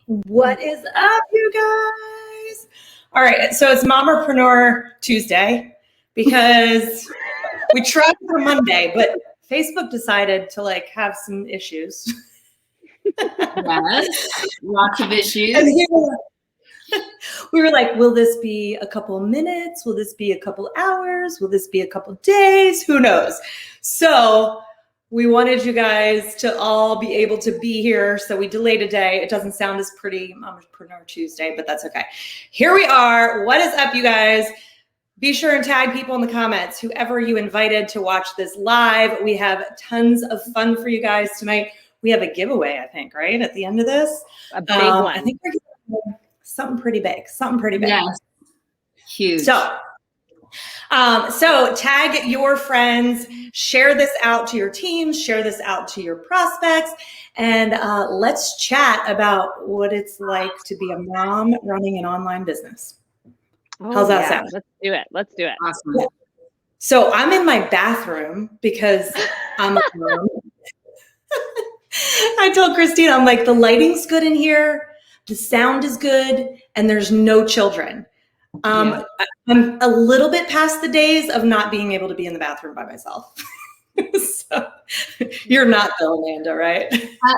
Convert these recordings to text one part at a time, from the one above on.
What is up, you guys? All right, so it's Mamapreneur Tuesday because we tried for Monday, but Facebook decided to have some issues. Yes, lots of issues. And we were like, will this be a couple of minutes? Will this be a couple of hours? Will this be a couple of days? Who knows? So we wanted you guys to all be able to be here. So we delayed a day. It doesn't sound as pretty, Mamapreneur Tuesday, but that's okay. Here we are. What is up, you guys? Be sure and tag people in the comments, whoever you invited to watch this live. We have tons of fun for you guys tonight. We have a giveaway, I think, right? At the end of this. A big one. I think we're giving something pretty big, Yes, huge. So tag your friends, share this out to your teams, share this out to your prospects, and let's chat about what it's like to be a mom running an online business. How's that sound? Let's do it. Let's do it. Awesome. Yeah. So I'm in my bathroom because I'm a mom. I told Christina, I'm like, the lighting's good in here, the sound is good, and there's no children. I'm a little bit past the days of not being able to be in the bathroom by myself. So you're not though, Amanda, right?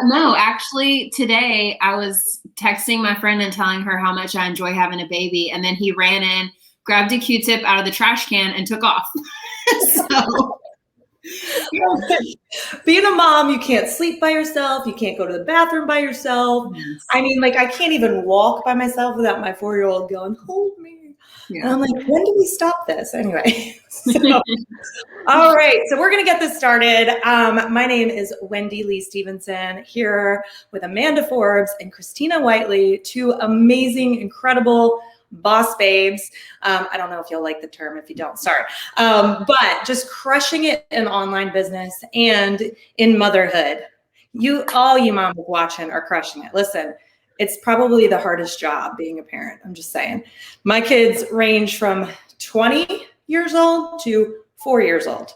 No, actually today I was texting my friend and telling her how much I enjoy having a baby. And then he ran in, grabbed a Q-tip out of the trash can and took off. So being a mom, you can't sleep by yourself. You can't go to the bathroom by yourself. yes. I mean, I can't even walk by myself without my 4-year-old going, hold me. Yeah. And I'm like, when do we stop this? Anyway, so, all right. So we're going to get this started. My name is Wendy Lee Stevenson, here with Amanda Forbes and Christina Whiteley, two amazing, incredible boss babes. I don't know if you'll like the term. If you don't, sorry. But just crushing it in online business and in motherhood. All you moms watching are crushing it. Listen, it's probably the hardest job being a parent. I'm just saying. My kids range from 20 years old to 4 years old.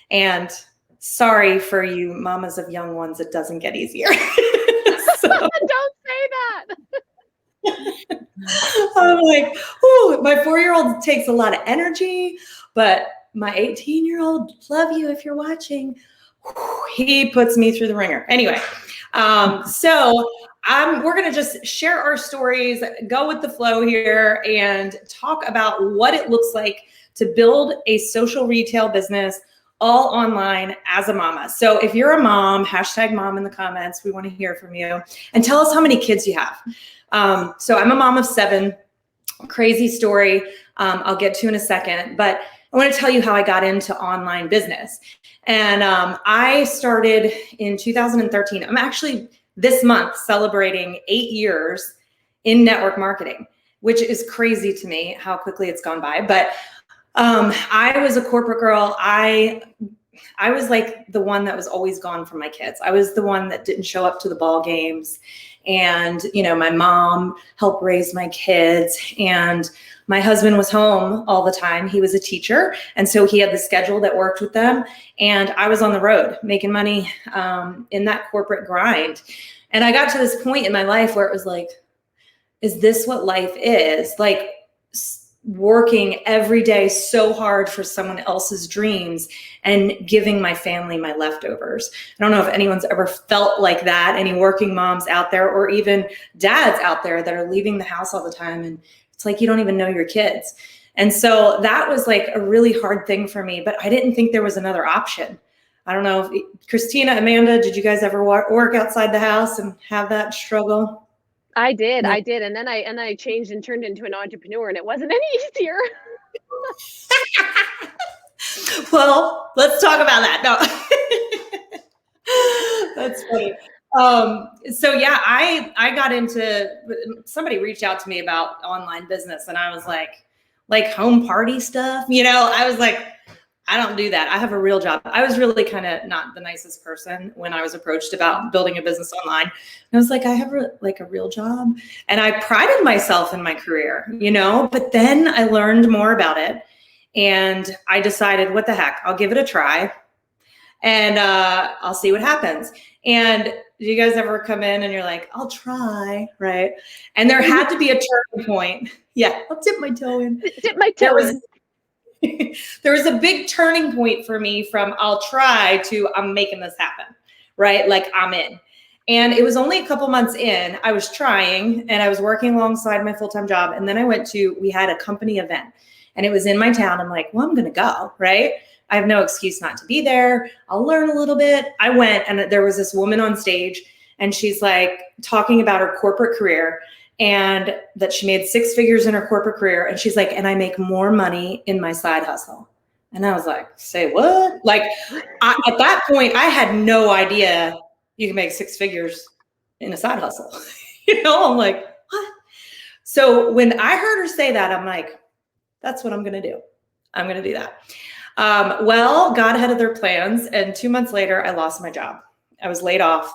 And sorry for you mamas of young ones, it doesn't get easier. Don't say that. I'm like, ooh, my 4-year-old takes a lot of energy, but my 18-year-old, love you if you're watching, he puts me through the ringer. Anyway, so we're going to just share our stories, go with the flow here, and talk about what it looks like to build a social retail business all online as a mama. So if you're a mom, hashtag mom in the comments. We want to hear from you and tell us how many kids you have. So I'm a mom of 7, crazy story. I'll get to in a second, but I want to tell you how I got into online business. And I started in 2013. I'm actually this month celebrating 8 years in network marketing, which is crazy to me how quickly it's gone by. But I was a corporate girl. I was like the one that was always gone from my kids. I was the one that didn't show up to the ball games. And, my mom helped raise my kids, and my husband was home all the time. He was a teacher. And so he had the schedule that worked with them. And I was on the road making money in that corporate grind. And I got to this point in my life where it was like, is this what life is? Like working every day so hard for someone else's dreams and giving my family my leftovers. I don't know if anyone's ever felt like that, any working moms out there, or even dads out there that are leaving the house all the time. And it's like, you don't even know your kids. And so that was like a really hard thing for me, but I didn't think there was another option. I don't know if Christina, Amanda, did you guys ever work outside the house and have that struggle? I did. No. I did. And then I changed and turned into an entrepreneur, and it wasn't any easier. Well, let's talk about that. No, that's funny. So yeah, I got into, somebody reached out to me about online business, and I was like home party stuff, I was like, I don't do that. I have a real job. I was really kind of not the nicest person when I was approached about building a business online. And I was like, I have a real job. And I prided myself in my career, but then I learned more about it. And I decided, what the heck, I'll give it a try. and I'll see what happens. And do you guys ever come in and you're like, I'll try, right? And there had to be a turning point. Yeah, I'll dip my toe in. Dip my toe in. There was a big turning point for me from I'll try to I'm making this happen, right? Like I'm in. And it was only a couple months in, I was trying and I was working alongside my full-time job. And then we had a company event and it was in my town. I'm like, well, I'm going to go, right? I have no excuse not to be there. I'll learn a little bit. I went and there was this woman on stage and she's like talking about her corporate career and that she made 6 figures in her corporate career. And she's like, and I make more money in my side hustle. And I was like, say what? Like at that point, I had no idea you can make 6 figures in a side hustle. I'm like, what? So when I heard her say that, I'm like, that's what I'm going to do. I'm going to do that. Well, God had other plans. And 2 months later, I lost my job. I was laid off.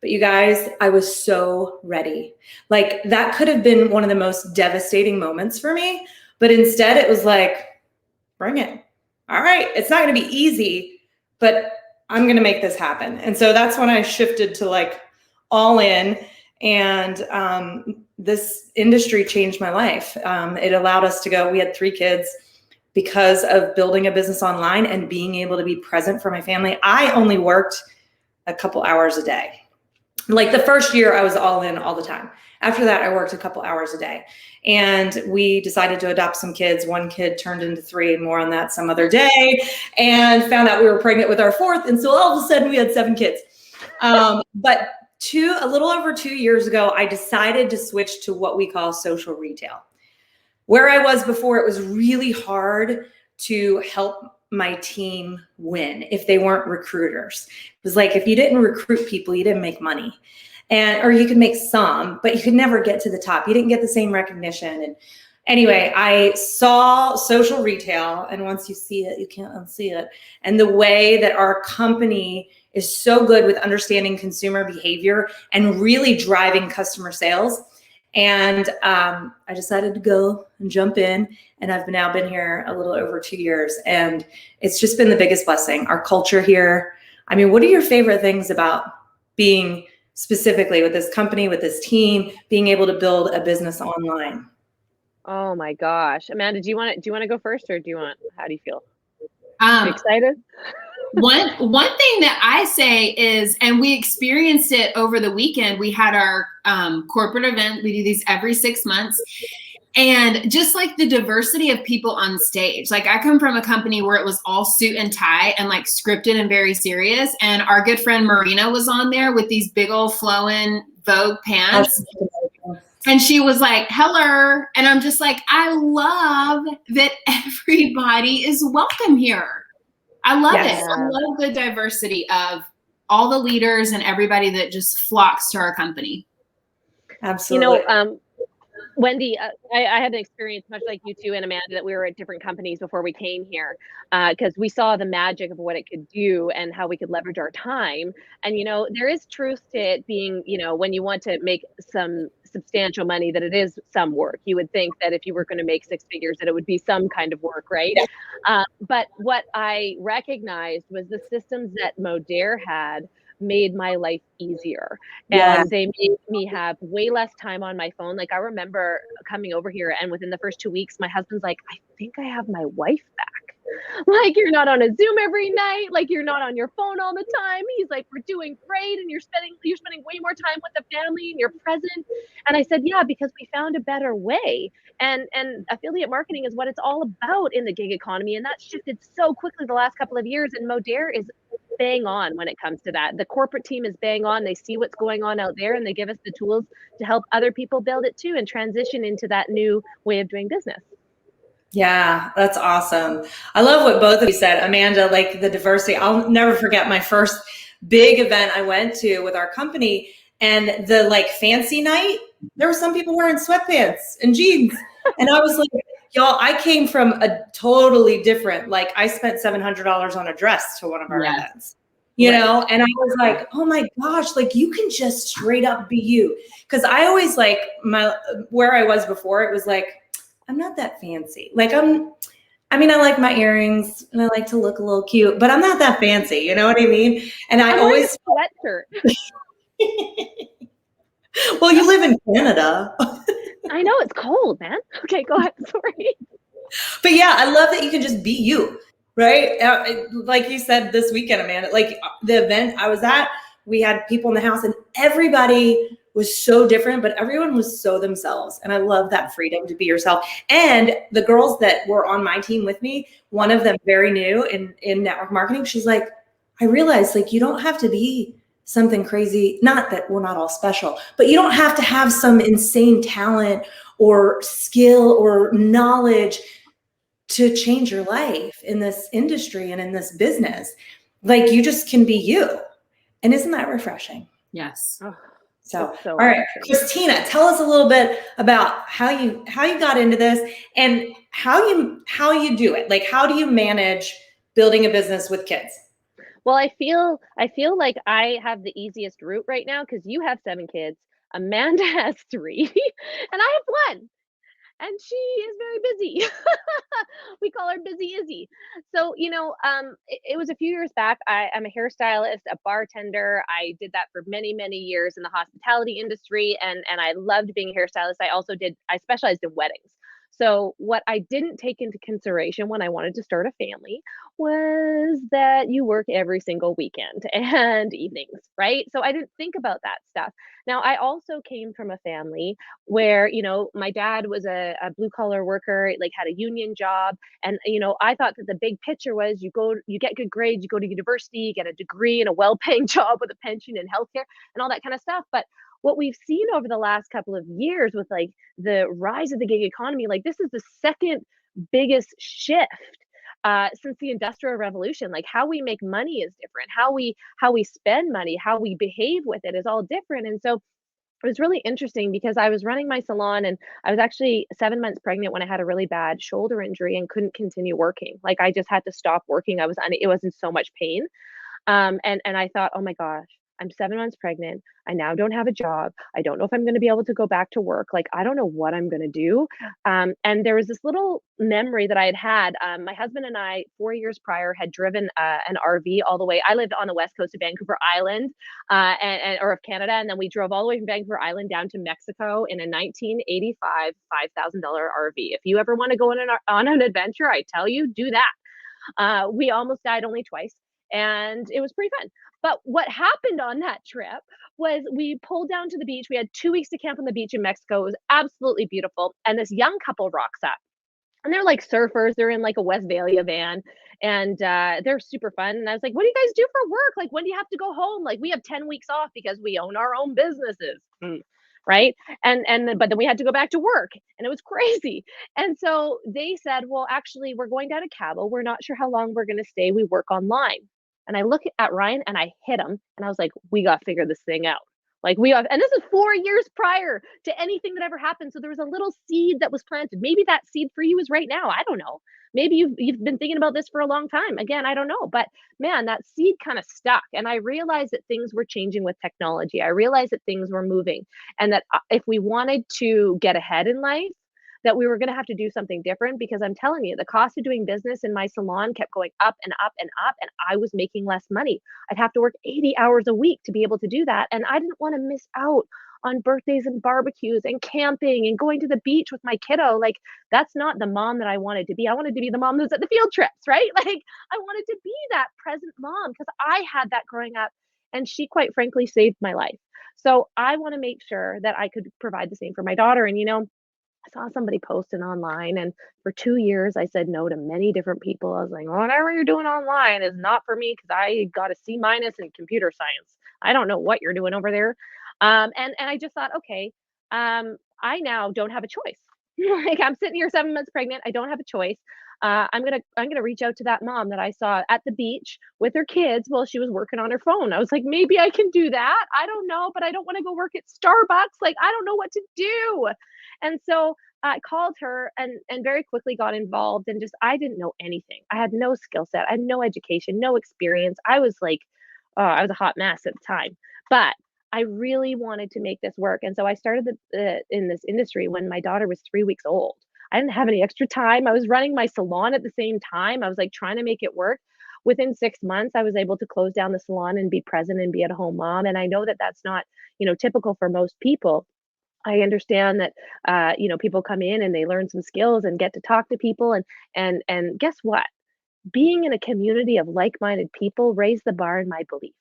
But you guys, I was so ready. Like that could have been one of the most devastating moments for me. But instead it was like, bring it. All right. It's not going to be easy, but I'm going to make this happen. And so that's when I shifted to like all in. And this industry changed my life. It allowed us to go. We had 3 kids because of building a business online and being able to be present for my family. I only worked a couple hours a day. Like the first year I was all in all the time. After that, I worked a couple hours a day and we decided to adopt some kids. 1 kid turned into 3, more on that some other day, and found out we were pregnant with our 4th. And so all of a sudden we had 7 kids. But a little over 2 years ago, I decided to switch to what we call social retail. Where I was before, it was really hard to help my team win if they weren't recruiters. It was like, if you didn't recruit people, you didn't make money. Or you could make some, but you could never get to the top. You didn't get the same recognition. And anyway, I saw social retail, and once you see it, you can't unsee it. And the way that our company is so good with understanding consumer behavior and really driving customer sales. And I decided to go and jump in, and I've now been here a little over 2 years, and it's just been the biggest blessing. Our culture here. I mean, what are your favorite things about being specifically with this company, with this team, being able to build a business online? Oh my gosh. Amanda, do you want to go first, or how do you feel? Are you excited? One thing that I say is, and we experienced it over the weekend, we had our corporate event. We do these every 6 months. And just like the diversity of people on stage, like I come from a company where it was all suit and tie and like scripted and very serious. And our good friend Marina was on there with these big old flowing Vogue pants. And she was like, hello. And I'm just like, I love that everybody is welcome here. I love it. I love the diversity of all the leaders and everybody that just flocks to our company. Absolutely. Wendy, I had an experience much like you two and Amanda, that we were at different companies before we came here, because we saw the magic of what it could do and how we could leverage our time. And, there is truth to it being, when you want to make some substantial money, that it is some work. You would think that if you were going to make 6 figures, that it would be some kind of work, right? Yeah. But what I recognized was the systems that Modere had made my life easier, and they made me have way less time on my phone. Like I remember coming over here, and within the first 2 weeks, my husband's like, I think I have my wife back. Like, you're not on a Zoom every night. Like, you're not on your phone all the time. He's like, we're doing great, and you're spending way more time with the family, and you're present. And I said, yeah, because we found a better way. And affiliate marketing is what it's all about in the gig economy, and that shifted so quickly the last couple of years. And Modere is bang on when it comes to that. The corporate team is bang on. They see what's going on out there, and they give us the tools to help other people build it too and transition into that new way of doing business. Yeah, that's awesome. I love what both of you said, Amanda, like the diversity. I'll never forget my first big event I went to with our company, and the like fancy night, there were some people wearing sweatpants and jeans. And I was like, y'all, I came from a totally different, like I spent $700 on a dress to one of our events, and I was like, oh my gosh, like you can just straight up be you. Cause I always where I was before, it was like, I'm not that fancy. Like I I mean, I like my earrings and I like to look a little cute, but I'm not that fancy. You know what I mean? And I I'm wearing always, a sweatshirt. well, you live in Canada. I know it's cold, man. Okay, go ahead. Sorry. But yeah, I love that you can just be you, right? Like you said this weekend, Amanda, like the event I was at, we had people in the house and everybody was so different, but everyone was so themselves. And I love that freedom to be yourself. And the girls that were on my team with me, one of them very new in network marketing, she's like, I realized like you don't have to be something crazy. Not that we're not all special, but you don't have to have some insane talent or skill or knowledge to change your life in this industry and in this business. Like you just can be you. And isn't that refreshing? Yes. Oh, So, so all right, refreshing. Christina, tell us a little bit about how you got into this and how you do it. Like, how do you manage building a business with kids? Well, I feel like I have the easiest route right now because you have 7 kids, Amanda has 3, and I have 1. And she is very busy. We call her Busy Izzy. So, it was a few years back. I'm a hairstylist, a bartender. I did that for many, many years in the hospitality industry, and I loved being a hairstylist. I specialized in weddings. So, what I didn't take into consideration when I wanted to start a family was that you work every single weekend and evenings, right? So, I didn't think about that stuff. Now, I also came from a family where, my dad was a blue collar worker, like had a union job. And, I thought that the big picture was you get good grades, you go to university, you get a degree and a well paying job with a pension and healthcare and all that kind of stuff. But what we've seen over the last couple of years with like the rise of the gig economy, like this is the second biggest shift since the industrial revolution. Like how we make money is different, how we spend money, how we behave with it is all different. And so it was really interesting because I was running my salon and I was actually 7 months pregnant when I had a really bad shoulder injury and couldn't continue working. Like I just had to stop working. It was in so much pain. And I thought, oh my gosh, I'm 7 months pregnant. I now don't have a job. I don't know if I'm going to be able to go back to work. Like, I don't know what I'm going to do. And there was this little memory that I had had. My husband and I, 4 years prior, had driven an RV all the way. I lived on the west coast of Vancouver Island, or of Canada, and then we drove all the way from Vancouver Island down to Mexico in a 1985 $5,000 RV. If you ever want to go on an adventure, I tell you, do that. We almost died only twice, and it was pretty fun. But what happened on that trip was we pulled down to the beach. We had 2 weeks to camp on the beach in Mexico. It was absolutely beautiful. And this young couple rocks up. And they're like surfers. They're in like a Westphalia van, and they're super fun. And I was like, "What do you guys do for work? Like, when do you have to go home? Like, we have 10 weeks off because we own our own businesses." Right. But then we had to go back to work, and it was crazy. And so they said, well, actually, we're going down to Cabo. We're not sure how long we're going to stay. We work online. And I look at Ryan and I hit him, and I was like, we got to figure this thing out. Like and this is 4 years prior to anything that ever happened. So there was a little seed that was planted. Maybe that seed for you is right now. I don't know. Maybe you've been thinking about this for a long time. Again, I don't know. But man, that seed kind of stuck. And I realized that things were changing with technology. I realized that things were moving, and that if we wanted to get ahead in life, that we were going to have to do something different, because I'm telling you, the cost of doing business in my salon kept going up and up and up, and I was making less money. I'd have to work 80 hours a week to be able to do that. And I didn't want to miss out on birthdays and barbecues and camping and going to the beach with my kiddo. Like, that's not the mom that I wanted to be. I wanted to be the mom that's at the field trips, right? Like, I wanted to be that present mom because I had that growing up. And she, quite frankly, saved my life. So I want to make sure that I could provide the same for my daughter. And, I saw somebody posting online, and for 2 years I said no to many different people. I was like, whatever you're doing online is not for me, because I got a C- in computer science. I don't know what you're doing over there. And I just thought, okay, I now don't have a choice. Like, I'm sitting here 7 months pregnant. I don't have a choice. I'm gonna reach out to that mom that I saw at the beach with her kids while she was working on her phone. I was like, maybe I can do that. I don't know, but I don't want to go work at Starbucks. Like, I don't know what to do. And so I called her and very quickly got involved, and just I didn't know anything. I had no skill set. I had no education, no experience. I was like, I was a hot mess at the time. But I really wanted to make this work. And so I started in this industry when my daughter was 3 weeks old. I didn't have any extra time. I was running my salon at the same time. I was like trying to make it work. Within 6 months, I was able to close down the salon and be present and be at home mom. And I know that that's not, typical for most people. I understand that, people come in and they learn some skills and get to talk to people, and guess what? Being in a community of like-minded people raised the bar in my belief.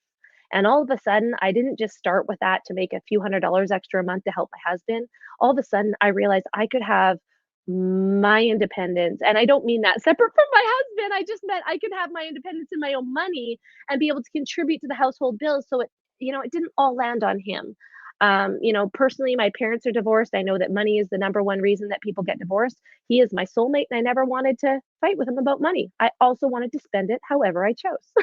And all of a sudden, I didn't just start with that to make a few $100s extra a month to help my husband. All of a sudden, I realized I could have my independence. And I don't mean that separate from my husband. I just meant I could have my independence in my own money and be able to contribute to the household bills. So it didn't all land on him. Personally, my parents are divorced. I know that money is the number one reason that people get divorced. He is my soulmate, and I never wanted to fight with him about money. I also wanted to spend it however I chose.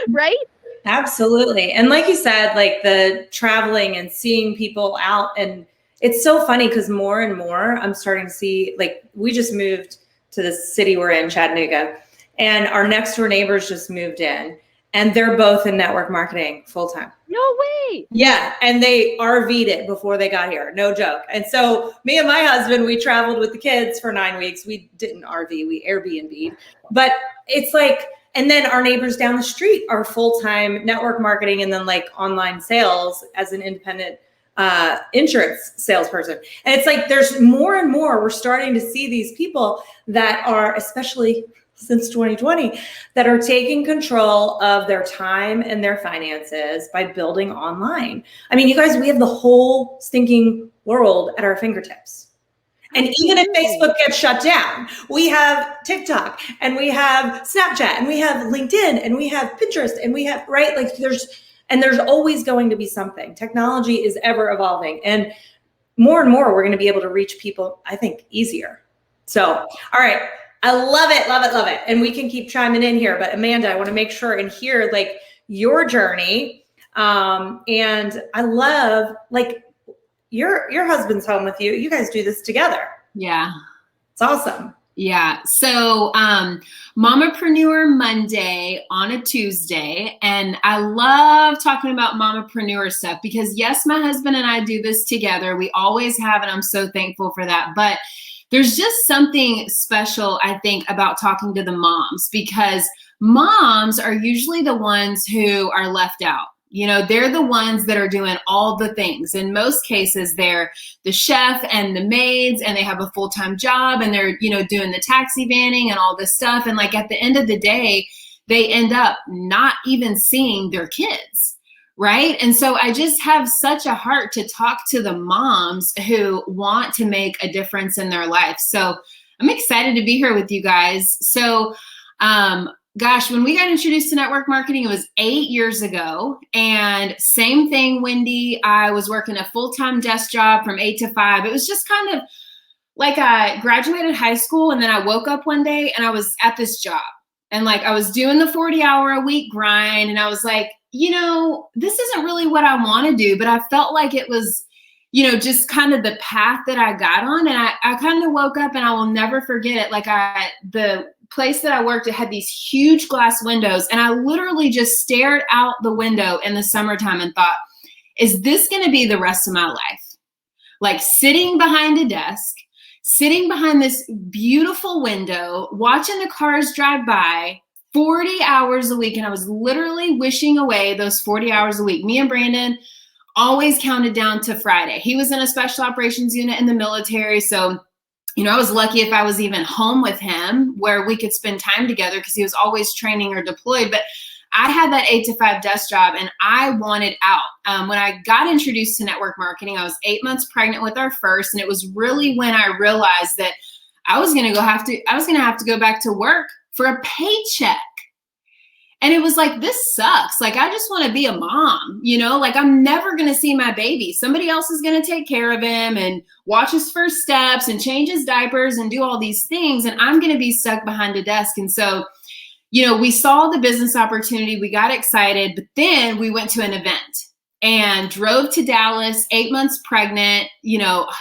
Right? Absolutely. And like you said, like the traveling and seeing people out, and it's so funny because more and more I'm starting to see, like, we just moved to the city we're in, Chattanooga, and our next door neighbors just moved in, and they're both in network marketing full time. No way. Yeah. And they RV'd it before they got here. No joke. And so me and my husband, we traveled with the kids for 9 weeks. We didn't RV, we Airbnb'd. But it's like, and then our neighbors down the street are full-time network marketing and then like online sales as an independent insurance salesperson. And it's like, there's more and more, we're starting to see these people that are, especially since 2020, that are taking control of their time and their finances by building online. I mean, you guys, we have the whole stinking world at our fingertips. And even if Facebook gets shut down, we have TikTok and we have Snapchat and we have LinkedIn and we have Pinterest and we have, right? Like there's always going to be something. Technology is ever evolving, and more and more, we're going to be able to reach people, I think, easier. So, all right. I love it, love it, love it. And we can keep chiming in here, but Amanda, I want to make sure and hear like your journey. And I love, like, your husband's home with you. You guys do this together. Yeah. It's awesome. Yeah. So, Mamapreneur Monday on a Tuesday. And I love talking about Mamapreneur stuff because yes, my husband and I do this together. We always have, and I'm so thankful for that. But there's just something special, I think, about talking to the moms, because moms are usually the ones who are left out. They're the ones that are doing all the things. In most cases, they're the chef and the maids, and they have a full-time job, and they're, doing the taxi vanning and all this stuff. And like at the end of the day, they end up not even seeing their kids. Right. And so I just have such a heart to talk to the moms who want to make a difference in their life. So I'm excited to be here with you guys. So, gosh, when we got introduced to network marketing, it was 8 years ago. And same thing, Wendy, I was working a full-time desk job from 8 to 5. It was just kind of like I graduated high school and then I woke up one day and I was at this job. And like I was doing the 40-hour-a-week grind, and I was like, this isn't really what I want to do, but I felt like it was, just kind of the path that I got on. And I kind of woke up, and I will never forget it. Like the place that I worked at had these huge glass windows, and I literally just stared out the window in the summertime and thought, is this going to be the rest of my life? Like sitting behind a desk, sitting behind this beautiful window, watching the cars drive by 40 hours a week. And I was literally wishing away those 40 hours a week. Me and Brandon always counted down to Friday. He was in a special operations unit in the military. So, I was lucky if I was even home with him where we could spend time together because he was always training or deployed. But I had that 8 to 5 desk job, and I wanted out. When I got introduced to network marketing, I was 8 months pregnant with our first. And it was really when I realized that I was going to have to go back to work for a paycheck. And it was like, this sucks. Like, I just want to be a mom, like I'm never going to see my baby. Somebody else is going to take care of him and watch his first steps and change his diapers and do all these things. And I'm going to be stuck behind a desk. And so, we saw the business opportunity, we got excited, but then we went to an event and drove to Dallas, 8 months pregnant,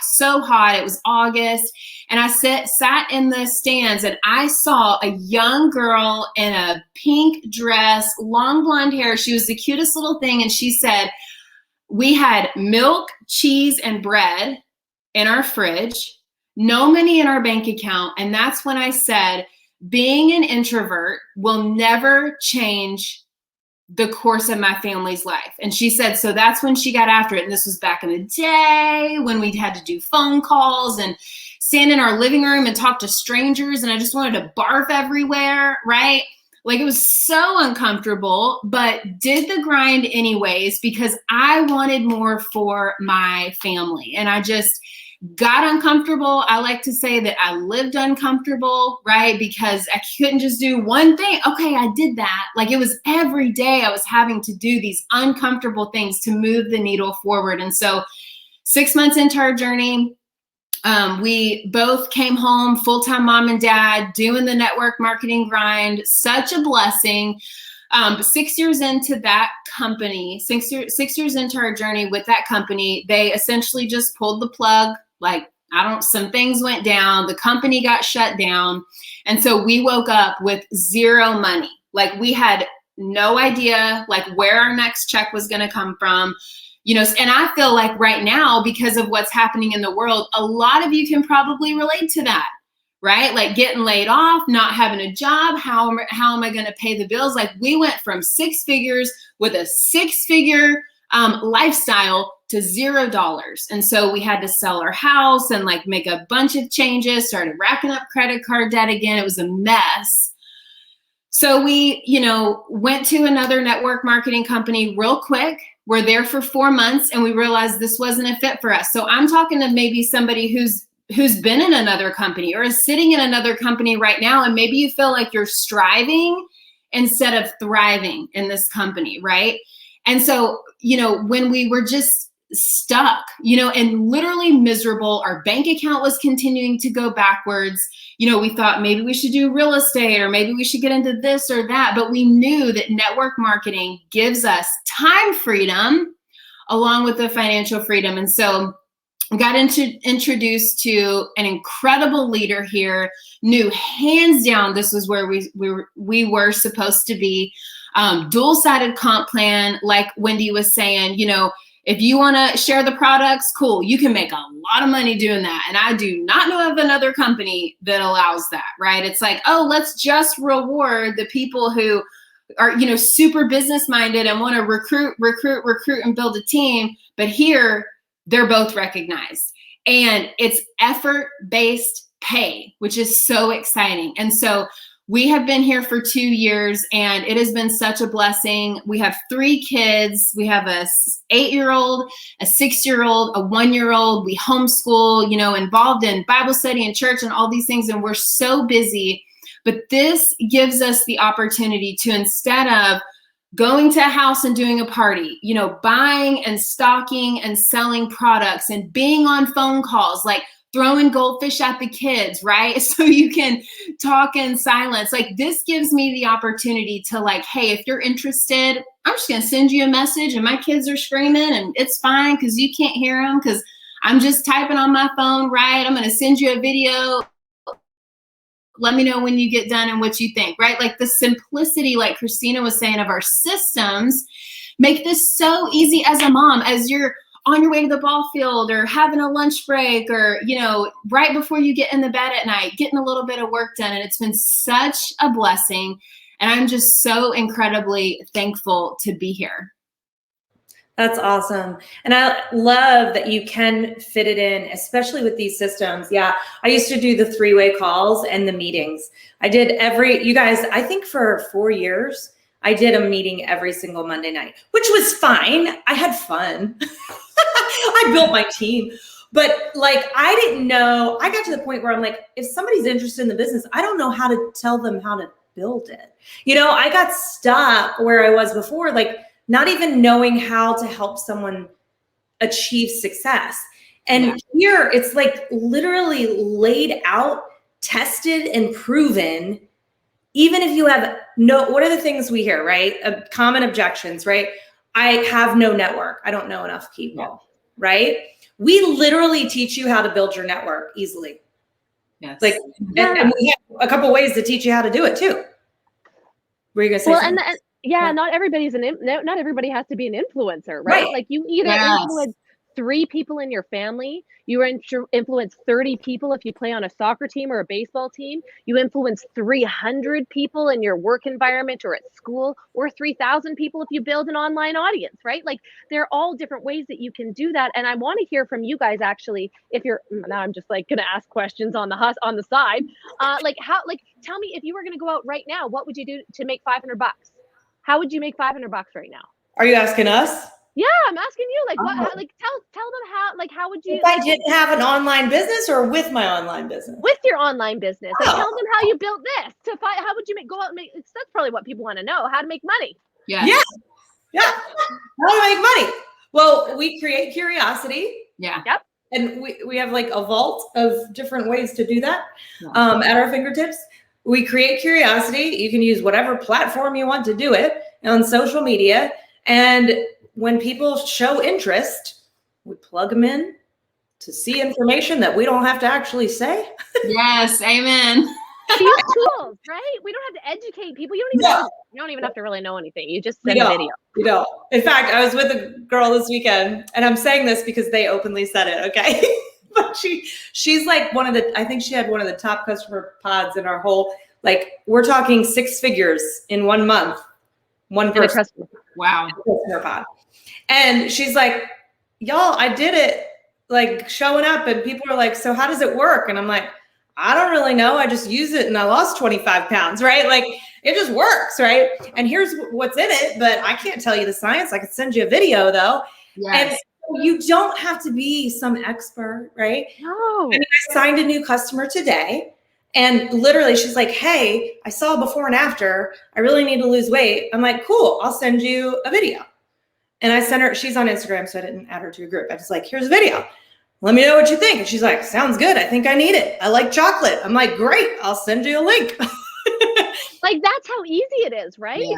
so hot. It was August. And I sat in the stands, and I saw a young girl in a pink dress, long blonde hair. She was the cutest little thing. And she said, we had milk, cheese, and bread in our fridge. no money in our bank account. And that's when I said, being an introvert will never change the course of my family's life. And she said, so that's when she got after it. And this was back in the day when we had to do phone calls and stand in our living room and talk to strangers. And I just wanted to barf everywhere, right? Like, it was so uncomfortable, but did the grind anyways, because I wanted more for my family. And I just got uncomfortable. I like to say that I lived uncomfortable, right? Because I couldn't just do one thing. Okay, I did that. Like, it was every day I was having to do these uncomfortable things to move the needle forward. And so 6 months into our journey, we both came home, full-time mom and dad, doing the network marketing grind. Such a blessing. But 6 years into that company, 6 years into our journey with that company, they essentially just pulled the plug. Like, some things went down, the company got shut down. And so we woke up with zero money. Like, we had no idea like where our next check was going to come from. And I feel like right now, because of what's happening in the world, a lot of you can probably relate to that, right? Like, getting laid off, not having a job. How am I going to pay the bills? Like, we went from 6 figures with a 6-figure lifestyle to $0. And so we had to sell our house and like make a bunch of changes, started racking up credit card debt again. It was a mess. So we, went to another network marketing company real quick. We're there for 4 months and we realized this wasn't a fit for us. So I'm talking to maybe somebody who's been in another company or is sitting in another company right now. And maybe you feel like you're striving instead of thriving in this company, right? And so, when we were just stuck, and literally miserable, our bank account was continuing to go backwards. We thought maybe we should do real estate or maybe we should get into this or that. But we knew that network marketing gives us time freedom along with the financial freedom. And so got introduced to an incredible leader here, knew hands down this was where we were supposed to be. Dual-sided comp plan, like Wendy was saying, if you want to share the products, cool, you can make a lot of money doing that. And I do not know of another company that allows that, right? It's like, oh, let's just reward the people who are, super business-minded and want to recruit and build a team. But here, they're both recognized. And it's effort-based pay, which is so exciting. And so we have been here for 2 years and it has been such a blessing. We have 3 kids. We have a 8-year-old, a 6-year-old, a 1-year-old. We homeschool, involved in Bible study and church and all these things. And we're so busy. But this gives us the opportunity to, instead of going to a house and doing a party, buying and stocking and selling products and being on phone calls, like throwing goldfish at the kids, right? So you can talk in silence. Like, this gives me the opportunity to like, hey, if you're interested, I'm just going to send you a message and my kids are screaming and it's fine because you can't hear them because I'm just typing on my phone, right? I'm going to send you a video. Let me know when you get done and what you think, right? Like, the simplicity, like Christina was saying, of our systems make this so easy as a mom, as you're on your way to the ball field or having a lunch break or, right before you get in the bed at night, getting a little bit of work done. And it's been such a blessing. And I'm just so incredibly thankful to be here. That's awesome. And I love that you can fit it in, especially with these systems. Yeah. I used to do the 3-way calls and the meetings. I did you guys, I think for 4 years, I did a meeting every single Monday night, which was fine. I had fun. I built my team, but like, I didn't know, I got to the point where I'm like, if somebody's interested in the business, I don't know how to tell them how to build it. I got stuck where I was before, like not even knowing how to help someone achieve success. And here it's like literally laid out, tested and proven. Even if you have what are the things we hear, right? Common objections, right? I have no network. I don't know enough people, right? We literally teach you how to build your network easily. Yes. Like, and we have a couple ways to teach you how to do it too. Were you gonna say something? Not everybody has to be an influencer, right? Like, you either influence 3 people in your family. You influence 30 people if you play on a soccer team or a baseball team. You influence 300 people in your work environment or at school, or 3,000 people if you build an online audience, right? Like, there are all different ways that you can do that. And I want to hear from you guys, actually, if you're, now I'm just like going to ask questions on the side. Tell me, if you were going to go out right now, what would you do to make $500? How would you make $500 right now? Are you asking us? Yeah, I'm asking you, like, what, how, like, tell them how, like, how would you? If I didn't have an online business or with my online business? With your online business. Like, tell them how you built this how would you go out and make, that's probably what people want to know, how to make money. Yeah. Yeah. How to make money. Well, we create curiosity. Yeah. Yep. And we have like a vault of different ways to do that at our fingertips. We create curiosity. You can use whatever platform you want to do it on social media. And when people show interest, we plug them in to see information that we don't have to actually say. Yes, amen. These tools, right? We don't have to educate people. You don't even have to really know anything. You just send a video. You don't. In fact, I was with a girl this weekend, and I'm saying this because they openly said it, okay? But she's like I think she had one of the top customer pods in our whole, like, we're talking 6 figures in 1 month. One person. Wow. Customer pod. And she's like, y'all, I did it, like, showing up, and people are like, so how does it work? And I'm like, I don't really know. I just use it and I lost 25 pounds, right? Like, it just works, right? And here's what's in it, but I can't tell you the science. I could send you a video though. Yes. And you don't have to be some expert, right? No. And I signed a new customer today, and literally she's like, hey, I saw before and after. I really need to lose weight. I'm like, cool, I'll send you a video. And I sent her, she's on Instagram, so I didn't add her to a group. I just like, here's a video. Let me know what you think. And she's like, sounds good. I think I need it. I like chocolate. I'm like, great. I'll send you a link. Like, that's how easy it is, right? Yeah.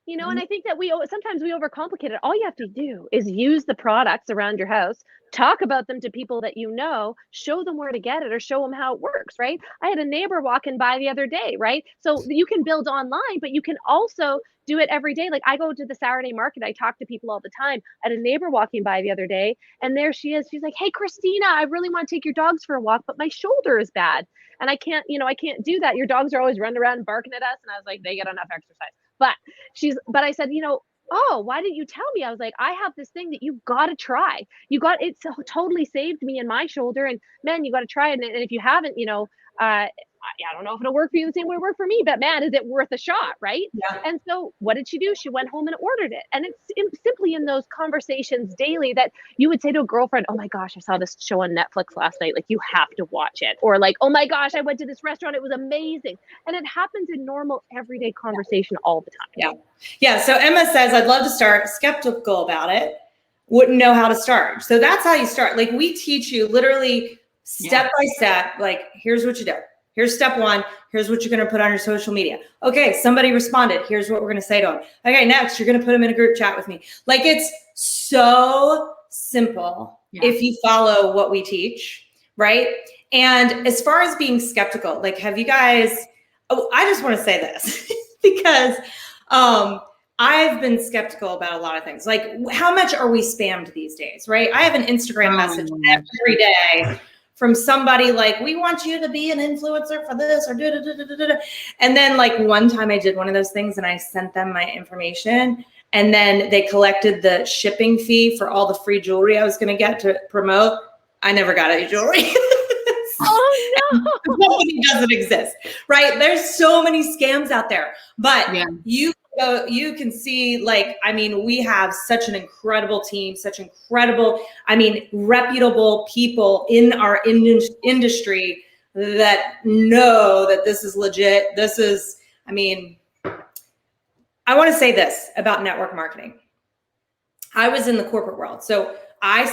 You know, and I think that sometimes we overcomplicate it. All you have to do is use the products around your house, talk about them to people that you know, show them where to get it, or show them how it works, right? I had a neighbor walking by the other day, right? So you can build online, but you can also do it every day. Like, I go to the Saturday market. I talk to people all the time. I had a neighbor walking by the other day, and there she is. She's like, hey, Christina, I really want to take your dogs for a walk, but my shoulder is bad. And I can't do that. Your dogs are always running around and barking at us. And I was like, they get enough exercise. But I said, oh, why didn't you tell me? I was like, I have this thing that you got to try. It's totally saved me in my shoulder, and man, you got to try it. And if you haven't, I don't know if it'll work for you the same way it worked for me, but man, is it worth a shot, right? Yeah. And so what did she do? She went home and ordered it. And it's simply in those conversations daily that you would say to a girlfriend, oh my gosh, I saw this show on Netflix last night. Like, you have to watch it. Or like, oh my gosh, I went to this restaurant. It was amazing. And it happens in normal everyday conversation all the time. Yeah. Yeah. So Emma says, I'd love to start, skeptical about it, wouldn't know how to start. So that's how you start. Like, we teach you literally step by step, like, here's what you do. Here's step 1. Here's what you're going to put on your social media. Okay, somebody responded. Here's what we're going to say to them. Okay, next, you're going to put them in a group chat with me. Like, it's so simple if you follow what we teach, right? And as far as being skeptical, like, have you guys, I just want to say this because I've been skeptical about a lot of things. Like, how much are we spammed these days, right? I have an Instagram message every day from somebody like, we want you to be an influencer for this, or da-da-da-da-da-da. And then, like, one time I did one of those things and I sent them my information, and then they collected the shipping fee for all the free jewelry I was going to get to promote. I never got any jewelry. Oh no. The company doesn't exist, right? There's so many scams out there, but you can see, like, I mean, we have such an incredible team, such incredible, reputable people in our industry that know that this is legit. I want to say this about network marketing. I was in the corporate world. So I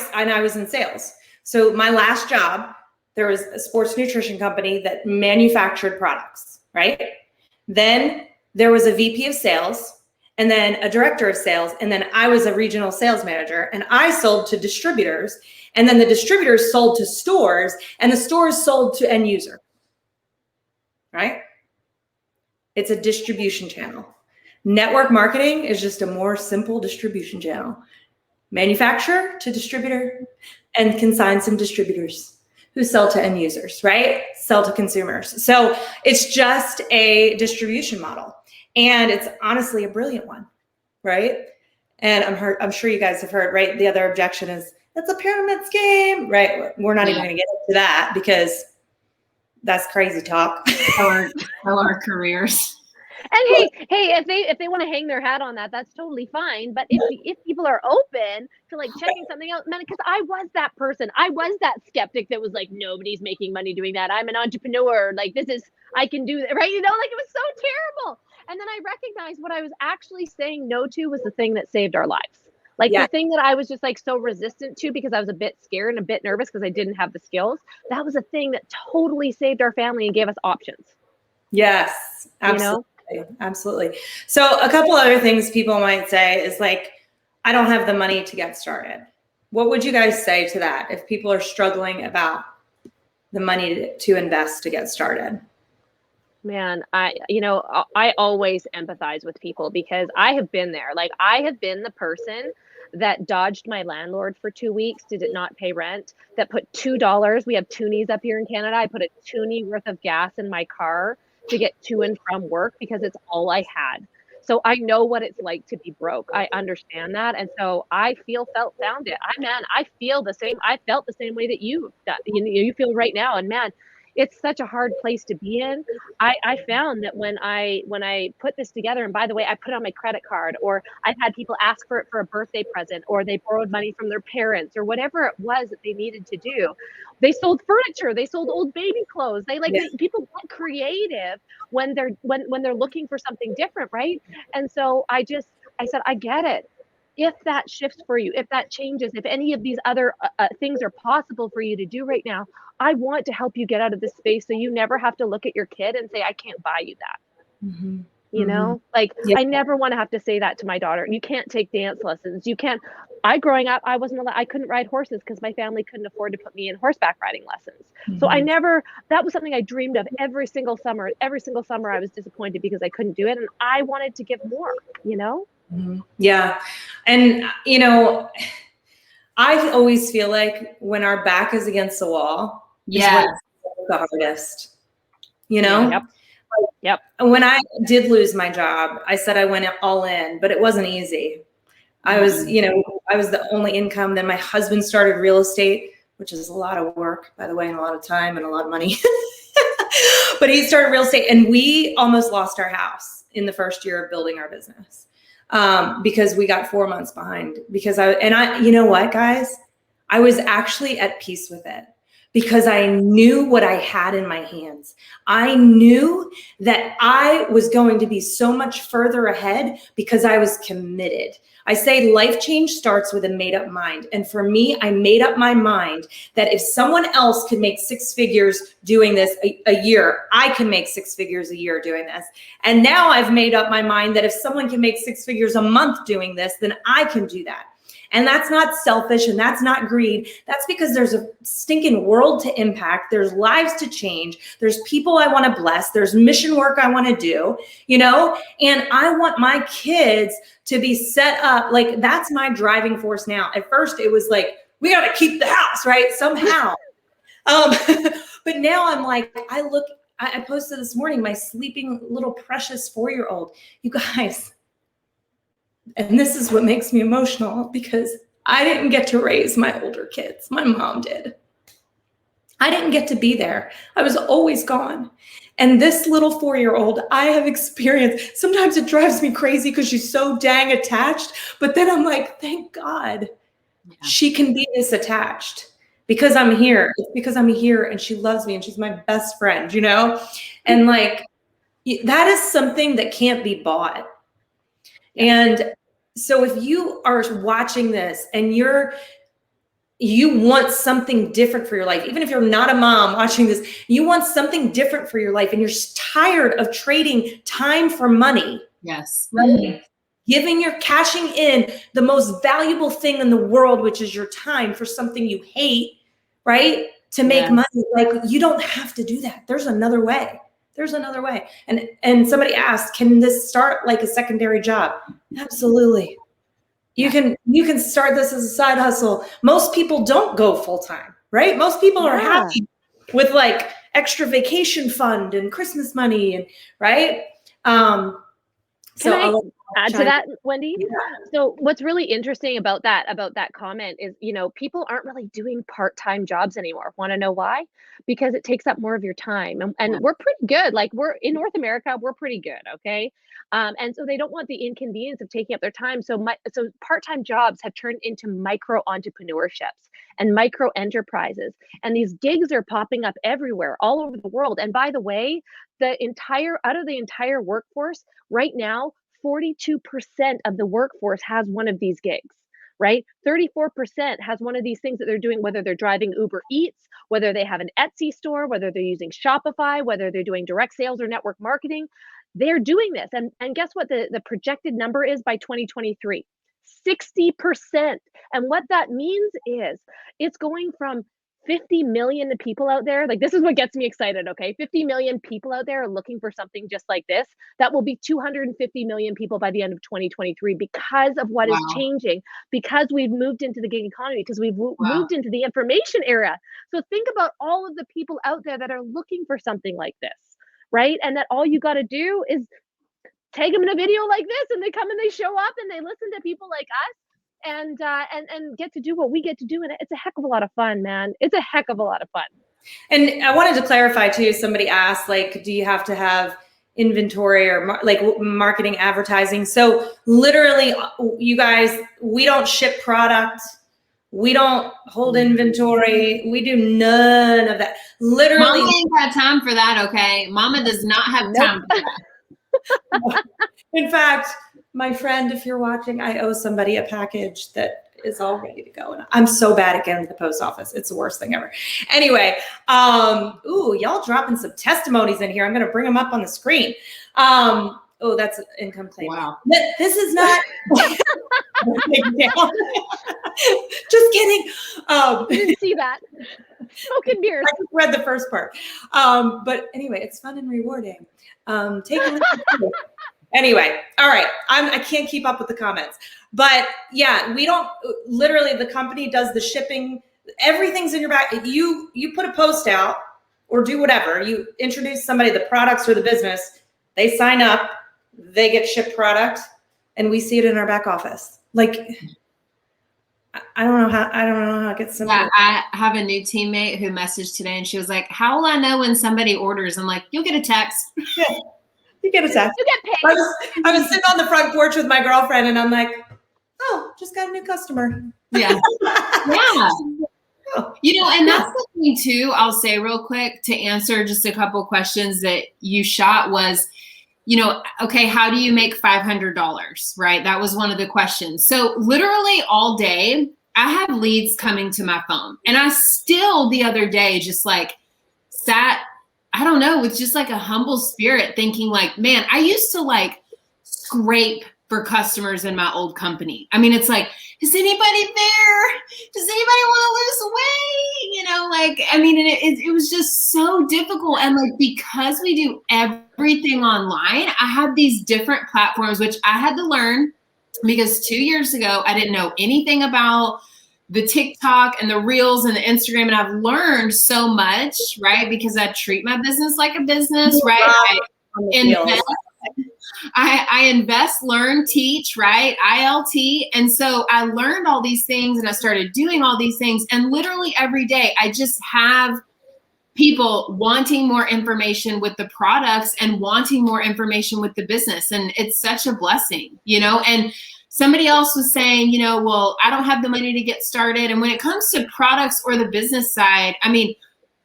was in sales. So my last job, there was a sports nutrition company that manufactured products, right? Then there was a VP of sales, and then a director of sales, and then I was a regional sales manager, and I sold to distributors, and then the distributors sold to stores, and the stores sold to end user, right? It's a distribution channel. Network marketing is just a more simple distribution channel. manufacturer to distributor, and consigns and distributors who sell to end users, right? Sell to consumers. So it's just a distribution model. And it's honestly a brilliant one, right? And I'm sure you guys have heard, right? The other objection is, it's a pyramid scheme, right? We're not even going to get into that because that's crazy talk. our careers. And hey, if they want to hang their hat on that, that's totally fine. But if people are open to like checking something out, man, because I was that person, I was that skeptic that was like, nobody's making money doing that. I'm an entrepreneur. Like I can do that, right? You know, like it was so terrible. And then I recognized what I was actually saying no to was the thing that saved our lives. Like the thing that I was just like so resistant to because I was a bit scared and a bit nervous because I didn't have the skills. That was a thing that totally saved our family and gave us options. Yes, absolutely. You know? Absolutely. So a couple other things people might say is like, I don't have the money to get started. What would you guys say to that if people are struggling about the money to invest to get started? Man, I always empathize with people because I have been there. Like I have been the person that dodged my landlord for 2 weeks, did not pay rent, that put $2. We have toonies up here in Canada. I put a toonie worth of gas in my car to get to and from work because it's all I had. So I know what it's like to be broke. I understand that. And so I found it. I feel the same. I felt the same way that you feel right now. And man, it's such a hard place to be in. I found that when I put this together, and by the way, I put it on my credit card, or I've had people ask for it for a birthday present, or they borrowed money from their parents, or whatever it was that they needed to do. They sold furniture, they sold old baby clothes. People get creative when they're looking for something different, right? And so I said, I get it. If that shifts for you, if that changes, if any of these other things are possible for you to do right now, I want to help you get out of this space so you never have to look at your kid and say, I can't buy you that. Mm-hmm. You know, I never want to have to say that to my daughter. You can't take dance lessons. You can't. Growing up, I couldn't ride horses because my family couldn't afford to put me in horseback riding lessons. Mm-hmm. So that was something I dreamed of every single summer. Every single summer I was disappointed because I couldn't do it. And I wanted to give more, you know? Mm-hmm. Yeah. And, I always feel like when our back is against the wall, is when it's the hardest, Yep. When I did lose my job, I said I went all in, but it wasn't easy. I was the only income. Then my husband started real estate, which is a lot of work, by the way, and a lot of time and a lot of money. But he started real estate, and we almost lost our house in the first year of building our business because we got 4 months behind. You know what, guys? I was actually at peace with it because I knew what I had in my hands. I knew that I was going to be so much further ahead because I was committed. I say life change starts with a made-up mind. And for me, I made up my mind that if someone else could make 6 figures doing this a year, I can make 6 figures a year doing this. And now I've made up my mind that if someone can make 6 figures a month doing this, then I can do that. And that's not selfish and that's not greed. That's because there's a stinking world to impact. There's lives to change. There's people I want to bless. There's mission work I want to do, and I want my kids to be set up. Like that's my driving force now. At first it was like, we got to keep the house, right? Somehow. But now I'm like, I posted this morning, my sleeping little precious 4-year-old, you guys. And this is what makes me emotional because I didn't get to raise my older kids. My mom did. I didn't get to be there. I was always gone. And this little 4-year-old, I have experienced, sometimes it drives me crazy because she's so dang attached. But then I'm like, thank God she can be this attached because I'm here. It's because I'm here and she loves me and she's my best friend, And like, that is something that can't be bought. And so if you are watching this and you want something different for your life, even if you're not a mom watching this, you want something different for your life and you're tired of trading time for money. Yes. Right? Cashing in the most valuable thing in the world, which is your time, for something you hate, right? To make money. Like you don't have to do that. There's another way. And somebody asked, can this start like a secondary job? Absolutely. You can start this as a side hustle. Most people don't go full time, right? Most people are happy with like extra vacation fund and Christmas money, and right. Can I add to that, Wendy? Yeah. So what's really interesting about that comment is, people aren't really doing part-time jobs anymore. Want to know why? Because it takes up more of your time. And we're pretty good. Like, we're in North America, we're pretty good, okay? And so they don't want the inconvenience of taking up their time. So part-time jobs have turned into micro entrepreneurships and micro enterprises. And these gigs are popping up everywhere, all over the world. And by the way, out of the entire workforce right now, 42% of the workforce has one of these gigs, right? 34% has one of these things that they're doing, whether they're driving Uber Eats, whether they have an Etsy store, whether they're using Shopify, whether they're doing direct sales or network marketing. They're doing this. And guess what the projected number is by 2023? 60%. And what that means is it's going from 50 million people out there. Like, this is what gets me excited, okay? 50 million people out there are looking for something just like this. That will be 250 million people by the end of 2023 because of what is changing, because we've moved into the gig economy, because we've moved into the information era. So think about all of the people out there that are looking for something like this, right? And that all you got to do is tag them in a video like this, and they come and they show up and they listen to people like us. And get to do what we get to do. And it's a heck of a lot of fun, man. It's a heck of a lot of fun. And I wanted to clarify too, somebody asked, like, do you have to have inventory or like marketing, advertising? So literally, you guys, we don't ship product. We don't hold inventory. We do none of that. Literally. Mama ain't got time for that, okay? Mama does not have time for that. In fact, my friend, if you're watching, I owe somebody a package that is all ready to go. And I'm so bad at getting to the post office. It's the worst thing ever. Anyway, y'all dropping some testimonies in here. I'm going to bring them up on the screen. That's an income claim. Wow. This is not. Just kidding. Didn't see that. Smoking beers. I just read the first part. But anyway, it's fun and rewarding. Take a look. Anyway, all right. I can't keep up with the comments, but yeah, we don't. Literally, the company does the shipping. Everything's in your back. You put a post out or do whatever. You introduce somebody, the products or the business. They sign up. They get shipped product, and we see it in our back office. Like, I don't know how it gets simple. Yeah, I have a new teammate who messaged today, and she was like, "How will I know when somebody orders?" I'm like, "You'll get a text." Yeah. You get a text. You get paid. I was sitting on the front porch with my girlfriend, and I'm like, "Oh, just got a new customer." Yeah, yeah. And that's the thing too. I'll say real quick to answer just a couple questions that you shot was, okay, how do you make $500? Right? That was one of the questions. So literally all day, I have leads coming to my phone, and I still the other day just like sat. I don't know, with just like a humble spirit thinking like, man, I used to like scrape for customers in my old company. I mean, it's like, is anybody there? Does anybody want to lose weight? It was just so difficult. And like, because we do everything online, I have these different platforms, which I had to learn because 2 years ago, I didn't know anything about the TikTok and the Reels and the Instagram. And I've learned so much, right? Because I treat my business like a business, right? I invest, learn, teach, right? ILT. And so I learned all these things and I started doing all these things. And literally every day, I just have people wanting more information with the products and wanting more information with the business. And it's such a blessing, and somebody else was saying, well, I don't have the money to get started. And when it comes to products or the business side, I mean,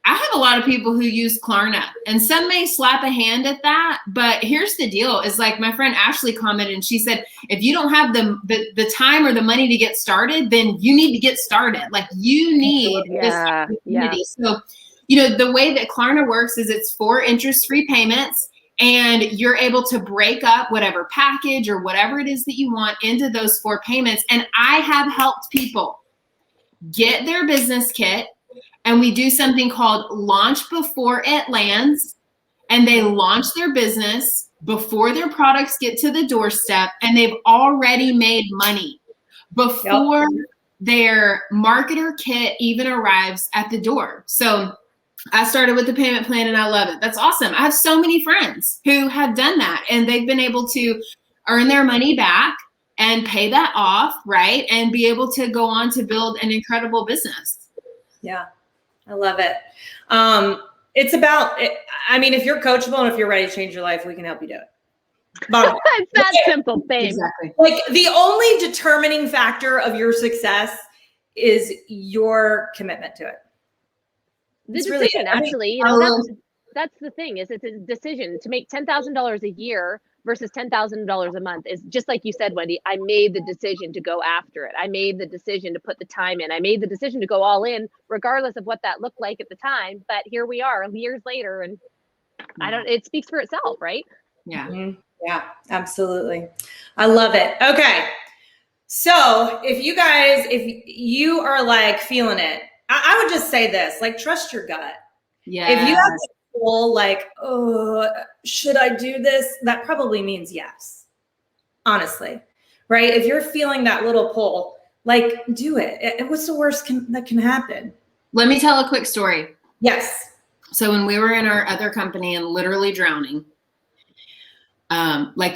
I have a lot of people who use Klarna, and some may slap a hand at that. But here's the deal is like my friend Ashley commented, and she said, if you don't have the time or the money to get started, then you need to get started. Like you need this opportunity. So, the way that Klarna works is it's 4 interest-free payments. And you're able to break up whatever package or whatever it is that you want into those 4 payments. And I have helped people get their business kit, and we do something called launch before it lands. And they launch their business before their products get to the doorstep, and they've already made money before their marketer kit even arrives at the door. So I started with the payment plan and I love it. That's awesome. I have so many friends who have done that and they've been able to earn their money back and pay that off, right? And be able to go on to build an incredible business. Yeah, I love it. It's about, I mean, if you're coachable and if you're ready to change your life, we can help you do it. It's that simple, babe. Exactly. Like the only determining factor of your success is your commitment to it. The It's decision, really, actually, you know, that's the thing, is it's a decision to make $10,000 a year versus $10,000 a month. Is just like you said, Wendy, I made the decision to go after it. I made the decision to put the time in. I made the decision to go all in, regardless of what that looked like at the time. But here we are years later, and it speaks for itself, right? Yeah. Mm-hmm. Yeah, absolutely. I love it. Okay. So if you are like feeling it, I would just say this, like, trust your gut. Yeah. If you have to feel like, oh, should I do this? That probably means yes. Honestly, right? If you're feeling that little pull, like, do it. And what's the worst that can happen? Let me tell a quick story. Yes. So when we were in our other company and literally drowning, Brandon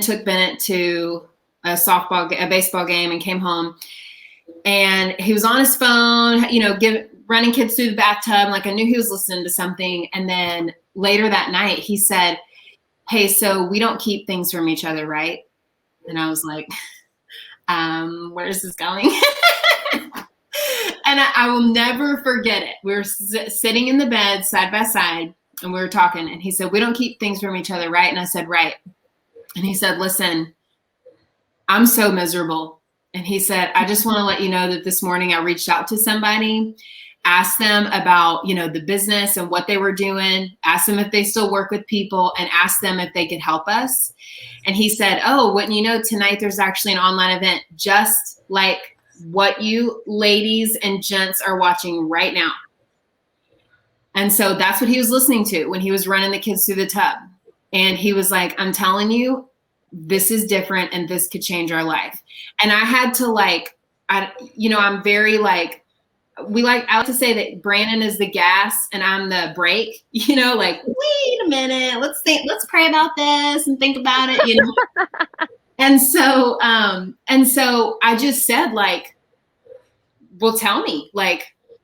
took Bennett to a baseball game and came home, and he was on his phone, running kids through the bathtub. Like, I knew he was listening to something. And then later that night he said, "Hey, so we don't keep things from each other, right?" And I was like, where is this going? And I will never forget it. We were sitting in the bed side by side and we were talking, and he said, "We don't keep things from each other, right?" And I said, "Right." And he said, "Listen, I'm so miserable." And he said, "I just want to let you know that this morning I reached out to somebody, asked them about, the business and what they were doing, asked them if they still work with people, and asked them if they could help us." And he said, "Oh, wouldn't you know, tonight there's actually an online event just like what you ladies and gents are watching right now." And so that's what he was listening to when he was running the kids through the tub. And he was like, "I'm telling you, this is different and this could change our life." And I had to I'm very I like to say that Brandon is the gas and I'm the brake, wait a minute, let's pray about this and think about it, And so I just said, well, tell me,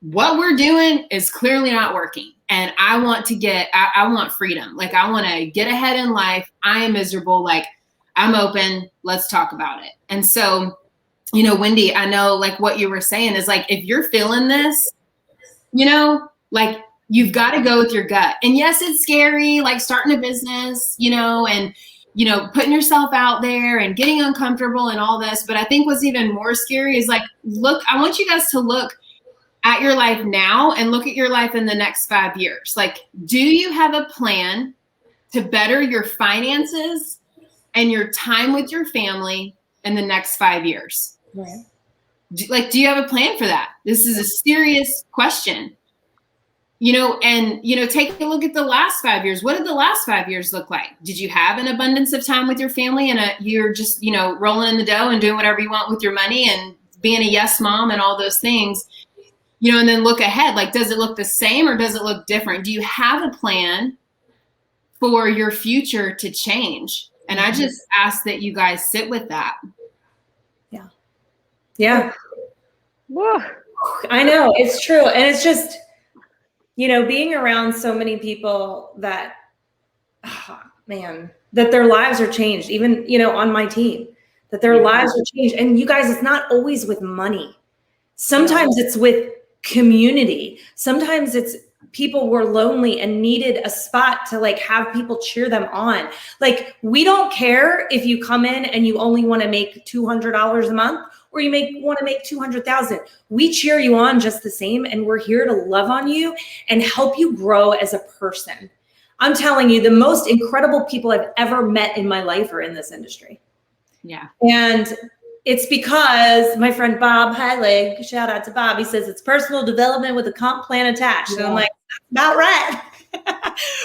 what we're doing is clearly not working. And I want I want freedom. I want to get ahead in life. I am miserable. I'm open. Let's talk about it. And so, Wendy, I know what you were saying is if you're feeling this, you've got to go with your gut. And yes, it's scary, starting a business, and, putting yourself out there and getting uncomfortable and all this. But I think what's even more scary is I want you guys to look at your life now and look at your life in the next 5 years. Do you have a plan to better your finances and your time with your family in the next 5 years? Right. Do you have a plan for that? This is a serious question. Take a look at the last 5 years. What did the last 5 years look like? Did you have an abundance of time with your family and you're just, rolling in the dough and doing whatever you want with your money and being a yes mom and all those things? And then look ahead. Does it look the same or does it look different? Do you have a plan for your future to change? And I just ask that you guys sit with that. Yeah. Yeah. I know, it's true. And it's just, being around so many people that, that their lives are changed, even, on my team, that their lives are changed. And you guys, it's not always with money. Sometimes it's with community. Sometimes it's people were lonely and needed a spot to have people cheer them on. We don't care if you come in and you only want to make $200 a month or you want to make 200,000. We cheer you on just the same. And we're here to love on you and help you grow as a person. I'm telling you, the most incredible people I've ever met in my life are in this industry. Yeah. And it's because my friend Bob Heilig, shout out to Bob, he says it's personal development with a comp plan attached. And I'm like, that's about right.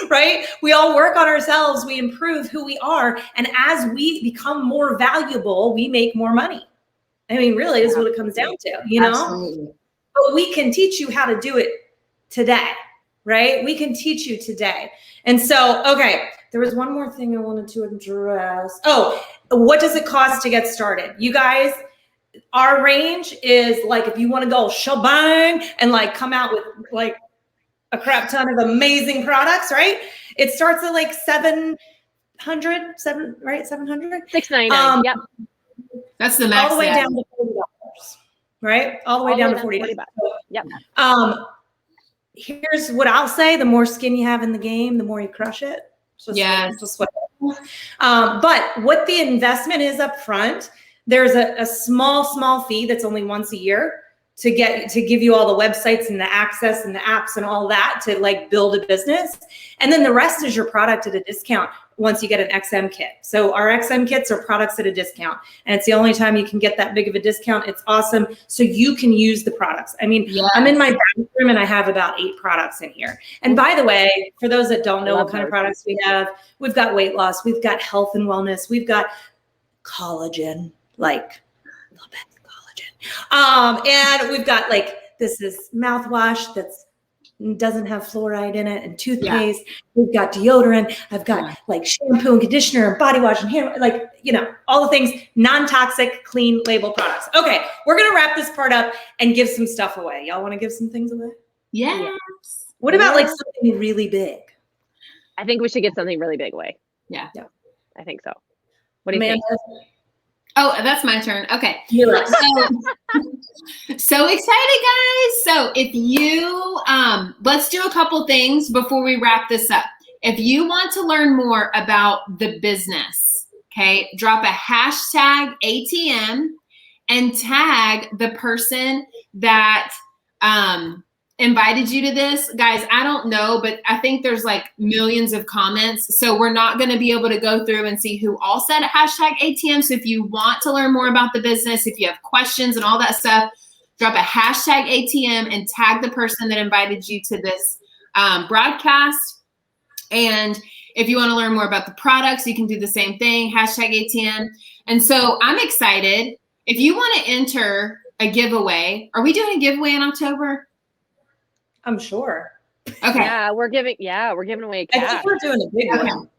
right? We all work on ourselves. We improve who we are. And as we become more valuable, we make more money. I mean, really is what it comes down to, you know? Absolutely. But we can teach you how to do it today, right? We can teach you today. And so, okay, there was one more thing I wanted to address. Oh, what does it cost to get started? You guys, our range is like, if you want to go shebang and like come out with like a crap ton of amazing products, right? It starts at like 700, right? 700? $6.99. Yep. That's the max. All the way down to $40, right? All the way down to $40. Yep. Here's what I'll say: the more skin you have in the game, the more you crush it. Yes. But what the investment is up front, there's a small fee that's only once a year to give you all the websites and the access and the apps and all that to like build a business. And then the rest is your product at a discount once you get an XM kit. So our XM kits are products at a discount, and it's the only time you can get that big of a discount. It's awesome. So you can use the products. I mean, yes. I'm in my bathroom and I have about 8 products in here. And by the way, for those that don't know what kind of products we have, we've got weight loss, we've got health and wellness, we've got collagen, like a little bit of collagen. And we've got like, this is mouthwash that's doesn't have fluoride in it, and toothpaste. Yeah. We've got deodorant. I've got like shampoo and conditioner and body wash and hair, like, you know, all the things, non-toxic, clean label products. Okay, we're going to wrap this part up and give some stuff away. Y'all want to give some things away? Yes. What about like something really big? I think we should get something really big away. Yeah. I think so. What do you think? Oh, that's my turn. Okay. So excited, guys. So if you, let's do a couple things before we wrap this up. If you want to learn more about the business, okay, drop a hashtag ATM and tag the person that invited you to this. Guys, I don't know, but I think there's like millions of comments. So we're not going to be able to go through and see who all said hashtag ATM. So if you want to learn more about the business, if you have questions and all that stuff, drop a hashtag ATM and tag the person that invited you to this broadcast. And if you want to learn more about the products, you can do the same thing, hashtag ATM. And so I'm excited. If you want to enter a giveaway, are we doing a giveaway in October? I'm sure. Okay. Yeah, we're giving away cash. I think we're doing a big one.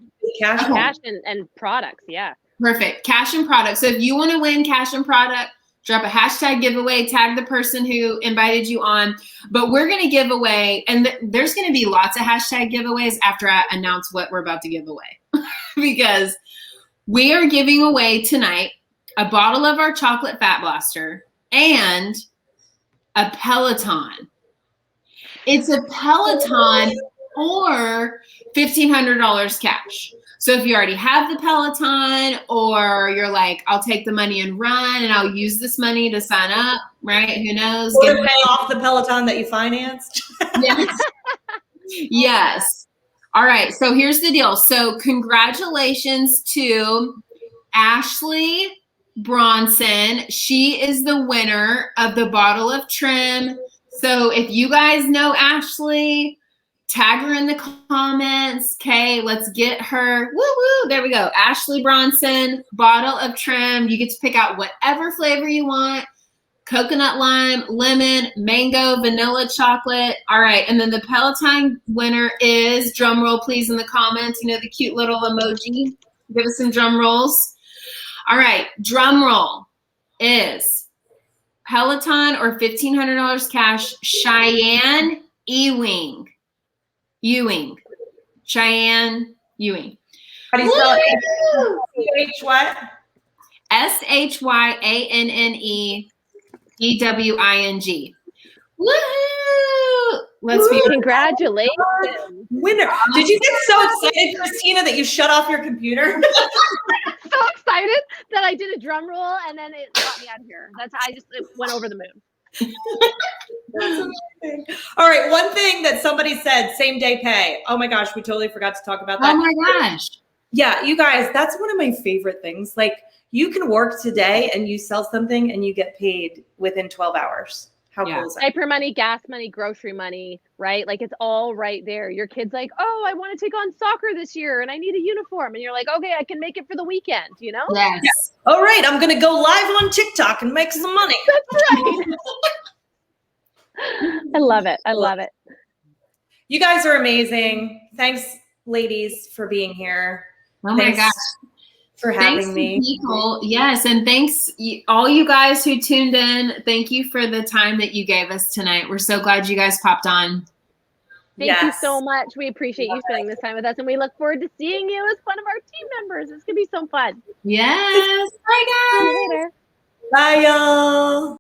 Cash and products. Yeah. Perfect. Cash and product. So if you want to win cash and product, drop a hashtag giveaway, tag the person who invited you on. But we're going to give away, and there's going to be lots of hashtag giveaways after I announce what we're about to give away. Because we are giving away tonight a bottle of our chocolate fat blaster and a Peloton. It's a Peloton or $1,500 cash. So if you already have the Peloton, or you're like, I'll take the money and run and I'll use this money to sign up, right? Who knows? Or to pay off the Peloton that you financed. Yes. Yes. All right. So here's the deal. So congratulations to Ashley Bronson. She is the winner of the bottle of trim. So if you guys know Ashley, tag her in the comments. Okay, let's get her. Woo woo. There we go. Ashley Bronson, bottle of trim. You get to pick out whatever flavor you want. Coconut lime, lemon, mango, vanilla chocolate. All right. And then the Peloton winner is, drum roll please in the comments. You know, the cute little emoji. Give us some drum rolls. All right. Drum roll is Peloton or $1,500 cash, Shyanne Ewing. Shyanne Ewing. How do you spell it? H what? SHYANNE Woohoo! Let's be congratulations. Winner. Did you get so excited, Christina, that you shut off your computer? So excited that I did a drum roll and then it got me out of here. It went over the moon. That's amazing. All right. One thing that somebody said, same day pay. Oh my gosh, we totally forgot to talk about that. Oh my gosh. Yeah, you guys, that's one of my favorite things. Like, you can work today and you sell something and you get paid within 12 hours. How Yeah. cool is that? Diaper money, gas money, grocery money, right? Like it's all right there. Your kid's like, oh, I want to take on soccer this year and I need a uniform. And you're like, okay, I can make it for the weekend, you know? Yes. All right, I'm going to go live on TikTok and make some money. That's right. I love it. I love it. You guys are amazing. Thanks, ladies, for being here. Oh my Thanks gosh. for Thanks having to me. people. Yes. And thanks all you guys who tuned in. Thank you for the time that you gave us tonight. We're so glad you guys popped on. Thank you so much. We appreciate you spending this time with us, and we look forward to seeing you as one of our team members. It's going to be so fun. Yes. Bye, guys. See you later. Bye, y'all.